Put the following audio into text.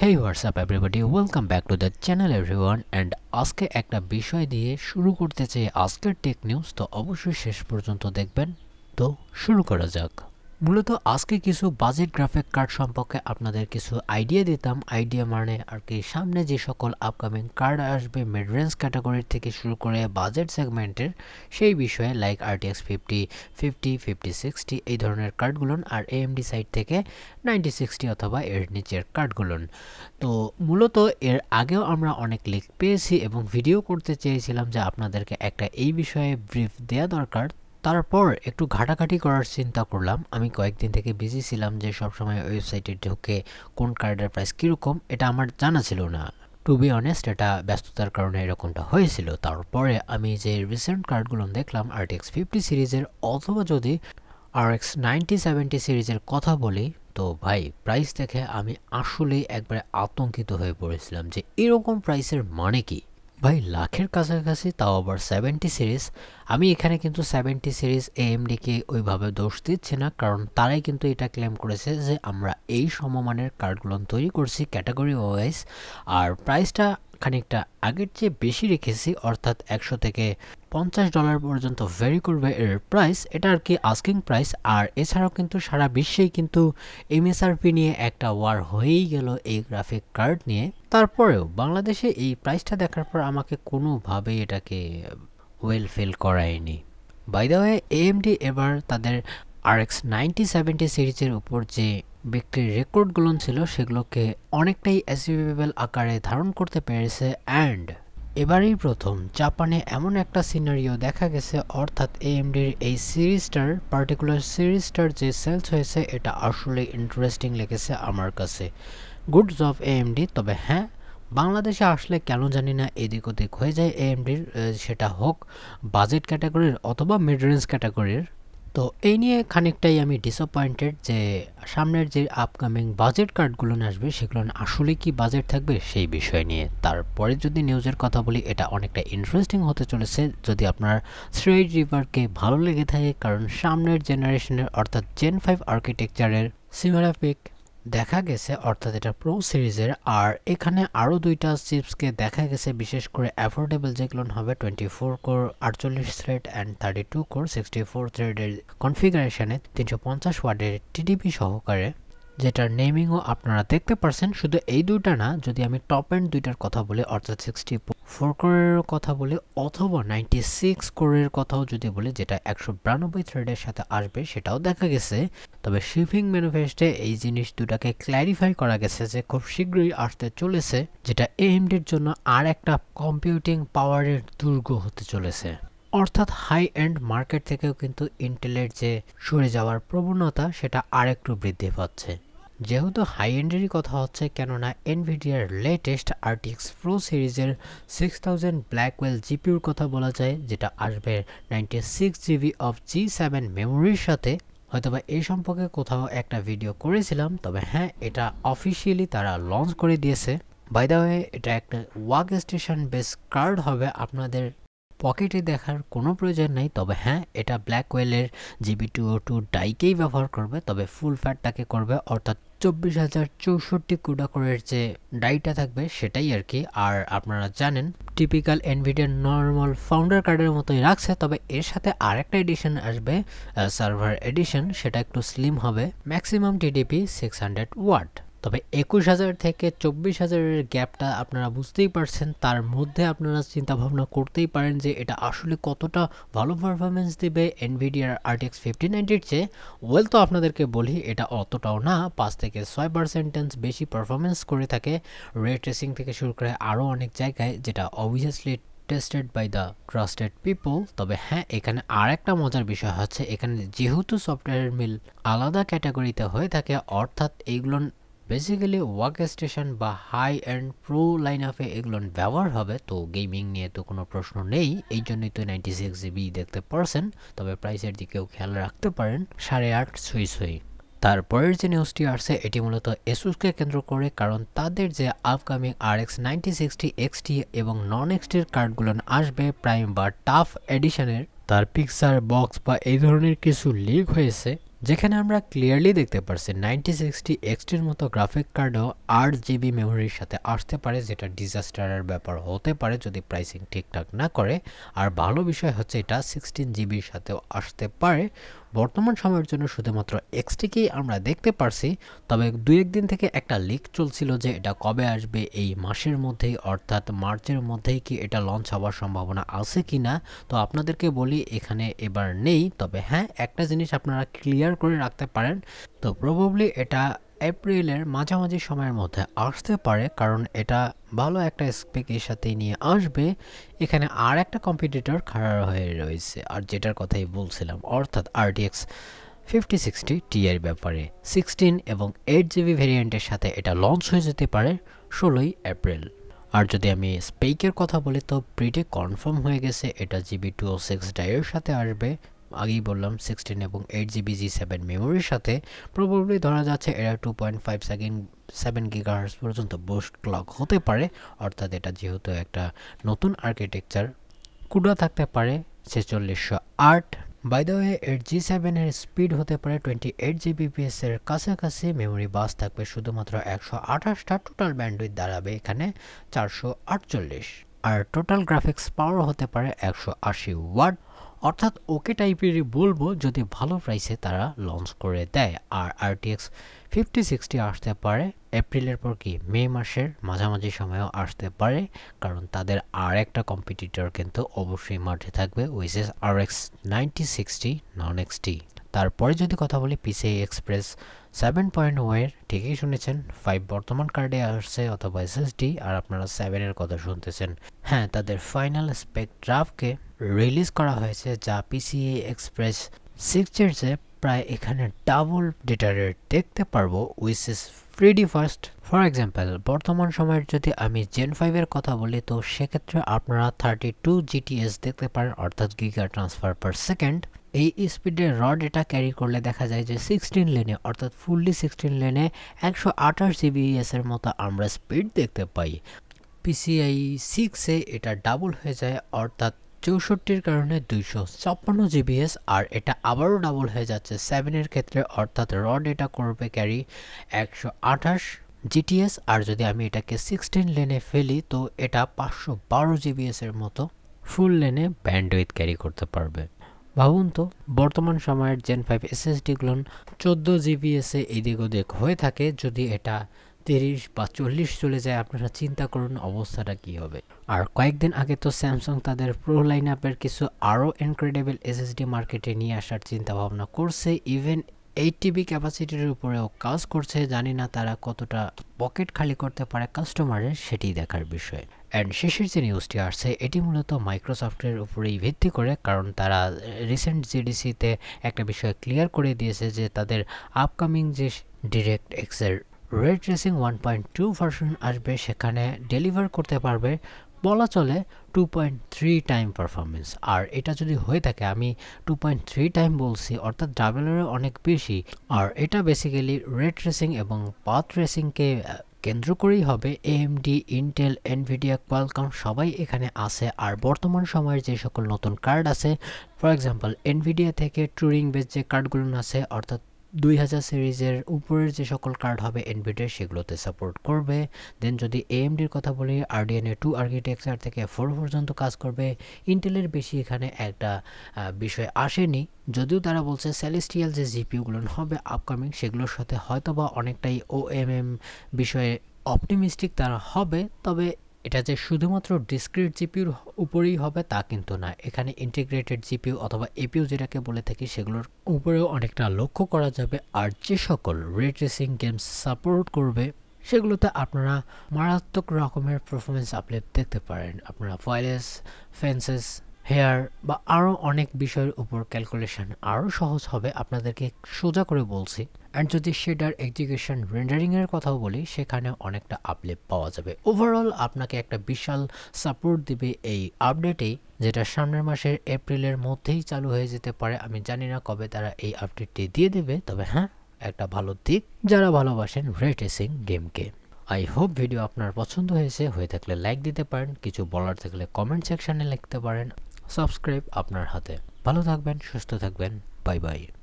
Hey, what's up everybody, welcome back to the channel everyone, and আজকে একটা বিষয় দিয়ে শুরু করতে চাই আজকের টেক নিউজ। তো অবশ্যই শেষ পর্যন্ত দেখবেন। তো শুরু করা যাক। মূলত আজকে কিছু বাজেট গ্রাফিক কার্ড সম্পর্কে আপনাদের কিছু আইডিয়া দিতাম। আইডিয়া মানে আর কি, সামনে যে সকল আপকামিং কার্ড আসবে মিড রেঞ্জ ক্যাটাগরির থেকে শুরু করে বাজেট সেগমেন্টের, সেই বিষয়ে লাইক RTX 5060 এই ধরনের কার্ডগুলো, আর AMD সাইড থেকে 9060 অথবা এর নিচের কার্ডগুলো। তো মূলত এর আগেও আমরা অনেক লিক পেয়েছি এবং ভিডিও করতে চেয়েছিলাম যে আপনাদেরকে একটা এই বিষয়ে ব্রিফ দেওয়া দরকার। তারপর একটু ঘাটাঘাটি করার চিন্তা করলাম। আমি কয়েকদিন থেকে বিজি ছিলাম যে সবসময় ওয়েবসাইটে ঢুকে কোন কার্ডের প্রাইস কীরকম এটা আমার জানা ছিল না। টু বি অনেস্ট, এটা ব্যস্ততার কারণে এরকমটা হয়েছিল। তারপরে আমি যে রিসেন্ট কার্ডগুলো দেখলাম RTX 50 সিরিজের অথবা যদি RX 9070 সিরিজের কথা বলি, তো ভাই প্রাইস দেখে আমি আসলেই একবারে আতঙ্কিত হয়ে পড়েছিলাম যে এরকম প্রাইসের মানে কি ভাই, লাখের কাছাকাছি, তাও আবার 70 সিরিজ। আমি এখানে কিন্তু 70 সিরিজ AMD-কে ওইভাবে দোষ দিচ্ছি না, কারণ তারাই কিন্তু এটা ক্লেম করেছে যে আমরা এই সমমানের কার্ডগুলো তৈরি করছি ক্যাটাগরি ওয়াইজ, আর প্রাইসটা খানিকটা আগের চেয়ে বেশি রেখেছি, অর্থাৎ $100 থেকে $50 পর্যন্ত ভ্যারি করবে এর প্রাইস। এটা আর কি আস্কিং প্রাইস। আর এছাড়াও কিন্তু সারা বিশ্বেই কিন্তু MSRP নিয়ে একটা ওয়ার হয়েই গেল এই গ্রাফিক কার্ড নিয়ে। তারপরেও বাংলাদেশে এই প্রাইসটা দেখার পর আমাকে কোনোভাবেই এটাকে ওয়েল ফিল করায়নি। বাই দ্য ওয়ে, AMD এবার তাদের RX 9070 সিরিজের উপর যে বিক্রির রেকর্ডগুলো ছিল সেগুলোকে অনেকটাই অ্যাচিভেবল আকারে ধারণ করতে পেরেছে। অ্যান্ড এবারেই প্রথম জাপানে এমন একটা সিনারিও দেখা গেছে, অর্থাৎ AMD-র এই সিরিজটার পার্টিকুলার সিরিজটার যে সেলস হয়েছে এটা আসলে ইন্টারেস্টিং লেগেছে আমার কাছে। Good job AMD। তবে হ্যাঁ, বাংলাদেশে আসলে কেন জানি না এদিক ওদিক হয়ে যায় AMD-র, সেটা হোক বাজেট ক্যাটাগরির অথবা মিড রেঞ্জ ক্যাটাগরির। তো এই নিয়ে খানিকটাই আমি ডিসঅ্যাপয়েন্টেড যে সামনের যে আপকামিং বাজেট কার্ডগুলো আসবে সেগুলো আসলে কি বাজেট থাকবে সেই বিষয় নিয়ে। তারপরে যদি নিউজের কথা বলি, এটা অনেকটা ইন্টারেস্টিং হতে চলেছে যদি আপনার থ্রেড রিভারকে ভালো লেগে থাকে, কারণ সামনের জেনারেশনের অর্থাৎ Gen 5 আর্কিটেকচারের সিমারাপিক দেখা গেছে, অর্থাৎ এটা প্রো সিরিজের। আর এখানে আরও দুইটা চিপসকে দেখা গেছে, বিশেষ করে অ্যাফোর্ডেবল যেগুলো হবে 24 কোর 48 থ্রেড অ্যান্ড 32 কোর 64 থ্রেডের কনফিগারেশনে 350 ওয়াটের TDP সহকারে, যেটার নেমিংও আপনারা দেখতে পারছেন। শুধু এই দুইটা না, যদি আমি টপ এন্ড দুইটার কথা বলি অর্থাৎ 64 কোরের কথা বলি অথবা 96 কোরের কথাও যদি বলি, যেটা 192 থ্রেডের সাথে আসবে, সেটাও দেখা গেছে। তবে শিপিং ম্যানিফেস্টে এই জিনিস দুটাকে ক্ল্যারিফাই করা গেছে যে খুব শীঘ্রই আসতে চলেছে, যেটা AMD-র জন্য আর একটা কম্পিউটিং পাওয়ারের দুর্গ হতে চলেছে। অর্থাৎ হাই এন্ড মার্কেট থেকেও কিন্তু ইন্টেলের যে সরে যাওয়ার প্রবণতা সেটা আরেকটু বৃদ্ধি পাচ্ছে। যেহেতু হাই এন্ডেরই কথা হচ্ছে, কেননা NVIDIA-র লেটেস্ট RTX Pro সিরিজের 6000 ব্ল্যাকওয়েল GPU-র কথা বলা যায়, যেটা আসবে 96GB অফ G7 মেমোরির সাথে। হয়তোবা এই সম্পর্কে কোথাও একটা ভিডিও করেছিলাম, তবে হ্যাঁ, এটা অফিসিয়ালি তারা লঞ্চ করে দিয়েছে। বাই দ্য ওয়ে, এটা একটা ওয়ার্ক স্টেশন বেস কার্ড হবে, আপনাদের পকেটে দেখার কোনো প্রয়োজন নেই। তবে হ্যাঁ, এটা ব্ল্যাকওয়েলের GB202 ডাইকেই ব্যবহার করবে, তবে ফুল ফ্যাটটাকে করবে, অর্থাৎ 24064 কুডা কোরের যে ডাইটা থাকবে সেটাই আর কি। আর আপনারা জানেন টিপিক্যাল NVIDIA নর্মাল ফাউন্ডার কার্ডের মতোই রাখছে, তবে এর সাথে আরেকটা এডিশন আসবে, সার্ভার এডিশন, সেটা একটু স্লিম হবে। Maximum TDP 600 watt. তবে 21000 থেকে 24000-এর গ্যাপটা আপনারা বুঝতেই পারছেন। তার মধ্যে আপনারা চিন্তা ভাবনা করতেই পারেন যে এটা আসলে কতটা ভালো পারফরমেন্স দেবে NVIDIA RTX 5090-র চেয়ে। ওয়েল, তো আপনাদেরকে বলি এটা অতটাও না, 5 থেকে 6% বেশি পারফরমেন্স করে থাকে রে ট্রেসিং থেকে শুরু করে আরও অনেক জায়গায়, যেটা obviously tested by the trusted people. তবে হ্যাঁ, এখানে আর একটা মজার বিষয় হচ্ছে, এখানে যেহেতু সফটওয়্যার মিল আলাদা ক্যাটাগরিতে হয়ে থাকে, অর্থাৎ এইগুলো বেসিক্যালি ওয়ার্ক স্টেশন বা হাই অ্যান্ড প্রো লাইন আপে এগুলো ব্যবহার হবে, তো গেমিং নিয়ে তো কোনো প্রশ্ন নেই। এই জন্যই তো 96GB দেখতে পারছেন। তবে প্রাইসের দিকেও খেয়াল রাখতে পারেন, 8.5 ছুঁই। তারপরের যে নিউজটি আসছে এটি মূলত এসুসকে কেন্দ্র করে, কারণ তাদের যে আপকামিং RX 9060 XT এবং নন XT-র কার্ডগুলো আসবে প্রাইম বা টাফ এডিশনের, তার পিকচার বক্স বা এই ধরনের কিছু লিক হয়েছে। যেখানে আমরা ক্লিয়ারলি দেখতে পারছি 9060 XTর মতো গ্রাফিক কার্ডও 8GB মেমোরির সাথে আসতে পারে, যেটা ডিজাস্টারের ব্যাপার হতে পারে যদি প্রাইসিং ঠিকঠাক না করে। আর ভালো বিষয় হচ্ছে এটা 16GBর সাথেও আসতে পারে। বর্তমান সময়ের জন্য শুধুমাত্র XTকেই আমরা দেখতে পারছি, তবে 2-1 দিন থেকে একটা লিক চলছিল যে এটা কবে আসবে, এই মাসের মধ্যেই অর্থাৎ মার্চের মধ্যেই কি এটা লঞ্চ হওয়ার সম্ভাবনা আছে কি না। তো আপনাদেরকে বলি এখানে এবার নেই, তবে হ্যাঁ একটা জিনিস আপনারা ক্লিয়ার করে রাখতে পারেন, তো প্রবাবলি এটা এপ্রিলের মাঝামাঝি সময়ের মধ্যে আসতে পারে, কারণ এটা ভালো একটা স্পেকের সাথে নিয়ে আসবে। এখানে আর একটা কম্পিটিটর খাড়া হয়ে রয়েছে, আর যেটার কথাই বলছিলাম অর্থাৎ RTX 5060 Ti এর ব্যাপারে 16 এবং 8GB ভেরিয়েন্টের সাথে এটা লঞ্চ হয়ে যেতে পারে 16ই এপ্রিল। আর যদি আমি স্পেকের কথা বলি তো প্রিটি কনফার্ম হয়ে গেছে, এটা GB206 ডাইয়ের সাথে আসবে। আগেই বললাম 16 এবং 8GB G7 মেমোরির সাথে। প্রবাবলি ধরা যাচ্ছে এটা 2.57 GHz পর্যন্ত বুস্ট ক্লক হতে পারে, অর্থাৎ এটা যেহেতু একটা নতুন আর্কিটেকচার, কুডা থাকতে পারে 4608। বাই দ্য ওয়ে এর G7 এর স্পিড হতে পারে 28 Gbps এর কাছাকাছি। মেমোরি বাস থাকবে শুধুমাত্র 128টা, টোটাল ব্যান্ডউইথ দাঁড়াবে এখানে 448, আর টোটাল গ্রাফিক্স পাওয়ার হতে পারে 180 ওয়াট। অর্থাৎ ওকে টাইপেরই বলবো যদি ভালো প্রাইসে তারা লঞ্চ করে দেয়। আর RTX 5060 আসতে পারে এপ্রিলের পর কি মে মাসের মাঝামাঝি সময়েও আসতে পারে, কারণ তাদের আর একটা কম্পিটিটর কিন্তু অবশ্যই মাঠে থাকবে, উইচ ইজ RX 9060 non-XT। তারপরে যদি কথা বলি PCI Express 7.0 এর, ঠিকই শুনেছেন 5 বর্তমান কার্ডে আসছে অথবা SSD, আর আপনারা 7 এর কথা শুনতেছেন। হ্যাঁ, তাদের ফাইনাল স্পেক ড্রাফটকে রিলিজ করা হয়েছে, যা PCI Express 6 এর চেয়ে প্রায় এখানে ডাবল ডেটা রেট দেখতে পারবো, which is pretty fast. For example বর্তমান সময়ের যদি আমি Gen 5 এর কথা বলি তো সেক্ষেত্রে আপনারা 32 GTS দেখতে পারেন, অর্থাৎ গিগা ট্রান্সফার পার সেকেন্ড। এই স্পিডে র ডেটা ক্যারি করলে দেখা যায় যে 16 লেনে অর্থাৎ ফুললি 16 লেনে 128 GBs এর মতো আমরা স্পিড দেখতে পাই। PCI 6 এ এটা ডাবল হয়ে যায়, অর্থাৎ 64-র কারণে 256 GBs, আর এটা আবারও ডাবল হয়ে যাচ্ছে 7 এর ক্ষেত্রে, অর্থাৎ র ডেটা করবে ক্যারি 128 GTS। আর যদি আমি এটাকে 16 লেনে ফেলি তো এটা 512 GBs এর মতো ফুল লেনে ব্যান্ডউইথ ক্যারি করতে পারবে। ভাবুন তো বর্তমান সময়ের Gen 5 SSD গুলো 14 GBs এ এদিক ওদিক হয়ে থাকে, যদি এটা 30 বা 40 চলে যায় আপনারা চিন্তা করুন অবস্থাটা কি হবে। আর কয়েকদিন আগে তো স্যামসাং তাদের প্রো লাইন আপের কিছু আরও ইনক্রেডিবল SSD মার্কেটে নিয়ে আসার চিন্তা ভাবনা করছে, ইভেন 8TB ক্যাপাসিটির উপরেও কাজ করছে। জানি না তারা কতটা পকেট খালি করতে পারে কাস্টমারের, সেটি দেখার বিষয়। অ্যান্ড শেষের যে নিউজটি আসছে এটি মূলত মাইক্রোসফটের উপরেই ভিত্তি করে, কারণ তারা রিসেন্ট GDC-তে একটা বিষয় ক্লিয়ার করে দিয়েছে যে তাদের আপকামিং যে DirectX এর রে ট্রেসিং 1.2 ভার্সন আসবে, সেখানে ডেলিভার করতে পারবে বলা চলে 2.3 টাইম পারফরমেন্স। আর এটা যদি হয়ে থাকে, আমি 2.3 টাইম বলছি অর্থাৎ ডাবলেরও অনেক বেশি। আর এটা বেসিক্যালি রে ট্রেসিং এবং পাথ ট্রেসিংকে কেন্দ্র করেই হবে। AMD, ইন্টেল, এনভিডিয়া, কোয়ালকম সবাই এখানে আছে। আর বর্তমান সময়ের যে সকল নতুন কার্ড আছে, ফর এক্সাম্পল এনভিডিয়া থেকে টুরিং বেস যে কার্ডগুলো আছে অর্থাৎ 2000 সিরিজের উপরের যে সকল কার্ড হবে এনভিডিয়া সেগুলোতে সাপোর্ট করবে। দেন যদি AMDর কথা বলি RDNA 2 আর্কিটেকচার থেকে 4 পর্যন্ত কাজ করবে। ইন্টেলের বেশি এখানে একটা বিষয় আসেনি, যদিও তারা বলছে সেলেস্টিয়াল যে জিপিইউগুলো হবে আপকামিং সেগুলোর সাথে হয়তোবা অনেকটাই OMM বিষয়ে অপটিমিস্টিক তারা হবে। তবে এটা যে শুধুমাত্র ডিসক্রিট জিপিউর উপরেই হবে তা কিন্তু না, এখানে ইন্টিগ্রেটেড জিপিইউ অথবা এপিইউ যেটাকে বলে থাকি সেগুলোর উপরেও অনেকটা লক্ষ্য করা যাবে। আর যে সকল রে ট্রেসিং গেমস সাপোর্ট করবে সেগুলোতে আপনারা মারাত্মক রকমের পারফরমেন্স আপলিফট দেখতে পারেন। আপনারা ভয়েস, ফেন্সেস, হেয়ার বা আরও অনেক বিষয়ের উপর ক্যালকুলেশন আরও সহজ হবে, আপনাদেরকে সোজা করে বলছি। অ্যান্ড যদি শেডার এক্সিকিউশন রেন্ডারিংয়ের কথাও বলি সেখানে অনেকটা আপলিফট পাওয়া যাবে। ওভারঅল আপনাকে একটা বিশাল সাপোর্ট দিবে এই আপডেটেই, যেটা সামনের মাসের এপ্রিলের মধ্যেই চালু হয়ে যেতে পারে। আমি জানি না কবে তারা এই আপডেটটি দিয়ে দেবে, তবে হ্যাঁ একটা ভালো দিক যারা ভালোবাসেন রে ট্রেসিং গেমকে। আই হোপ ভিডিও আপনার পছন্দ হয়ে থাকলে লাইক দিতে পারেন, কিছু বলার থাকলে কমেন্ট সেকশনে লিখতে পারেন। সাবস্ক্রাইব আপনার হাতে। ভালো থাকবেন, সুস্থ থাকবেন, বাই বাই।